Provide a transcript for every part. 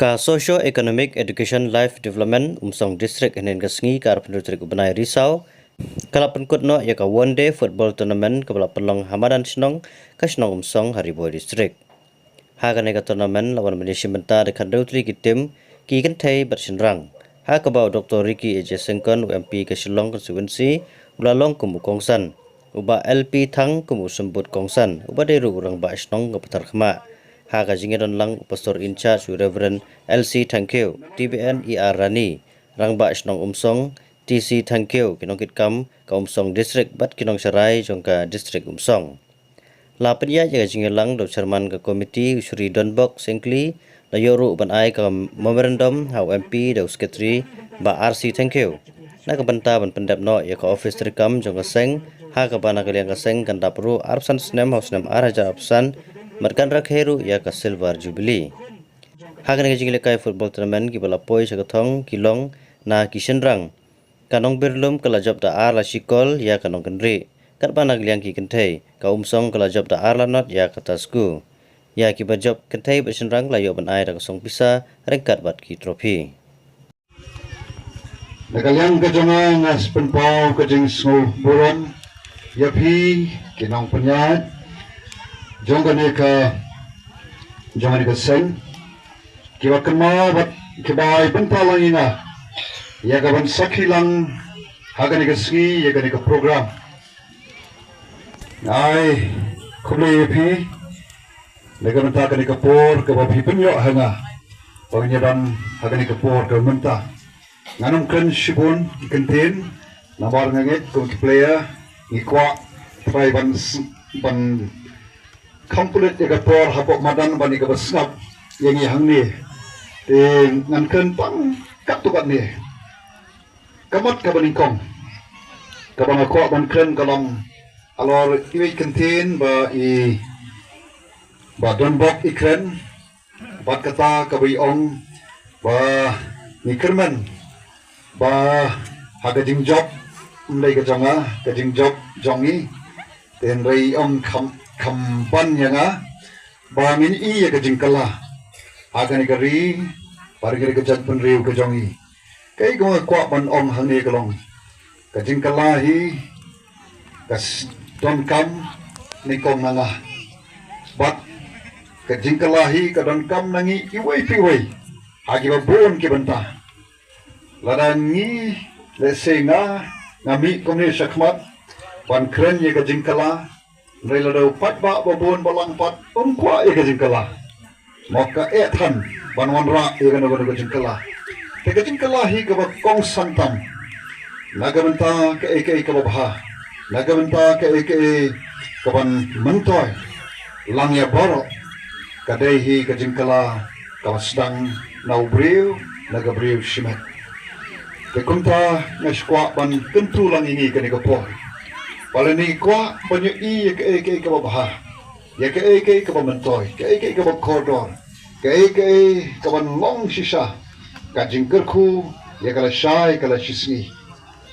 Ka socio-economic education life development Umsong district henen kasngi kar penduduk benai risau kala penkut no ya ka one day football tournament kepala pelong Hamadan Shnong ka Shnong Umsong Haribo district. Ha ka nega tournament lawan Malaysia menta dekat Dautri ki tim ki kan thai bersenrang. Ha ka bau Dr. Ricky AJ Sengkon UMP ke Shillong constituency ulalong kumu Kongsan. Uba LP thang kumu sembut Kongsan. Uba deru urang ba Shnong ke petar khama. Ha ka jingeron lang pastor in charge Reverend LC thank you TBN ER Rani rang ba Shnong Umsong TC thank you kinong kitkam ka Umsong district bat kinong sarai jong ka district Umsong. La penya jaga jingelang do chairman ka komiti usuri Donbok Sengkli la yoru ban ai ka memorandum ha MP do secretary ba RC thank you. Na ka banta ban pendap no ya ka office rekam jong ka seng ha ka bana ka liang ka seng kan dapru arsan snem house nem araja opsan markan rakheru ya ka silver jubilee. Hagan ka jingle kai football tournament ki bala poi sa kathong kilong na kisenrang kanong berlum kala job da ar la sikol ya kanong kendri kat bana liang ki kenthai ka Umsong kala job da ar la not ya ka tasku ya ki ba job kenthai besenrang la yo ban ai ra song pisa rengkat bat ki trofi. Nagaliang ka jonga ngas penpau ka jing snow buron ya phi kinong penyat jonga ne ka seng kiwa kema bat kibai penpalang ina ya ka ban sakilang haga ne ka ski ya ka ne ka program ai kule ya phi nega menta ka ne ka por ka ba phi penyo hanga pangyadan haga ne ka por ka menta nganum kren shibun ikentin nabar ngangit kum player ikwa try ban complete ya por hapok madan ban ka basngap yang hang ni ngan kren pang kap tu kat ni kamat ka baningkong ka bang akwa ban kren kalong alor iwi kentin ba donbok ikren bat kata ka ong ba ni kerman ba haga jing job mlai ka jonga ka jing job jongi ten rei ong kam ban yanga ba ngin i ka jing kala haga ni kari par ka jat pen riu ka jongi kai go kwa ban ong hang ni kalong ka jing kala hi kas don kam ni kong nanga bat ka jing kala hi ka don kam nangi iwai piwai hagi ba bon ki banta ladangi lese ngami komni sakmat pan kren ye ka jingkala rei lado pat ba babon balang pat kwa ye ka jingkala moka ethan ban wanra ye ka no ka jingkala ke ka jingkala hi ka ba Kongsan tam nagamenta ka ek ka ba nagamenta ka ek ka ban mentoy lang ya boro ka dei hi ka jingkala ka sedang naubriu nagabriu shimet Kekunta ngaswa ban tentu lang ini kani kapor. Pala ni kwa banyo i ke ka baha. Ya ke ka mentoy, ke ka kordor. Ke ka ban long shisha. Ka jingkerku ya kala shai kala shisni.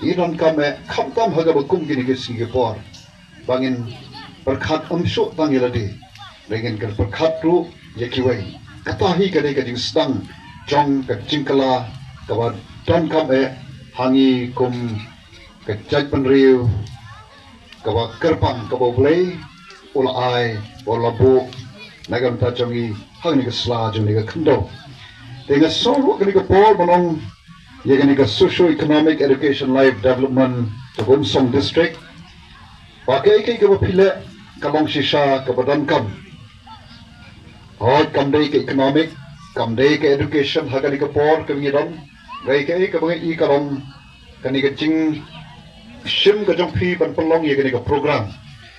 Idon kame khamtam haga bakum gini ke Singapore. Bangin berkat umsuk tangiladi. Dengan ke berkat ru ya kiwai. Katahi kani ka jing stang jong ka jingkala ka don kam hangi kum kecaj penriu kawa kerpang kawa blay ula ai ula bu nagam ta jongi hangi ka sla jongi ka kendo dengan solo kani ka pol manong ye kani ka socio economic education life development to Umsong district pakai kai ka pile kalong shisha ka badan kam kam dei ka economic kam dei ka education hagani ka pol kami don gai kai ka bangai i kalong kani ka jing sim ka jong phi ban pelong ye kani ka program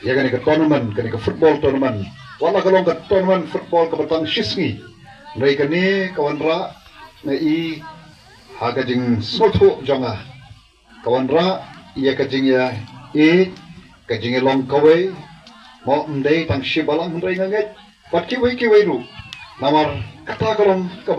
ye kani ka tournament kani ka football tournament wala kalong ka tournament football ka batang shisngi gai kani kawanra na i haga jing soto jonga kawanra ye ka jing ya ka jing long kawe mo ndai tang shibalang ndai ngai pat ki wai ru namar kata kalong ka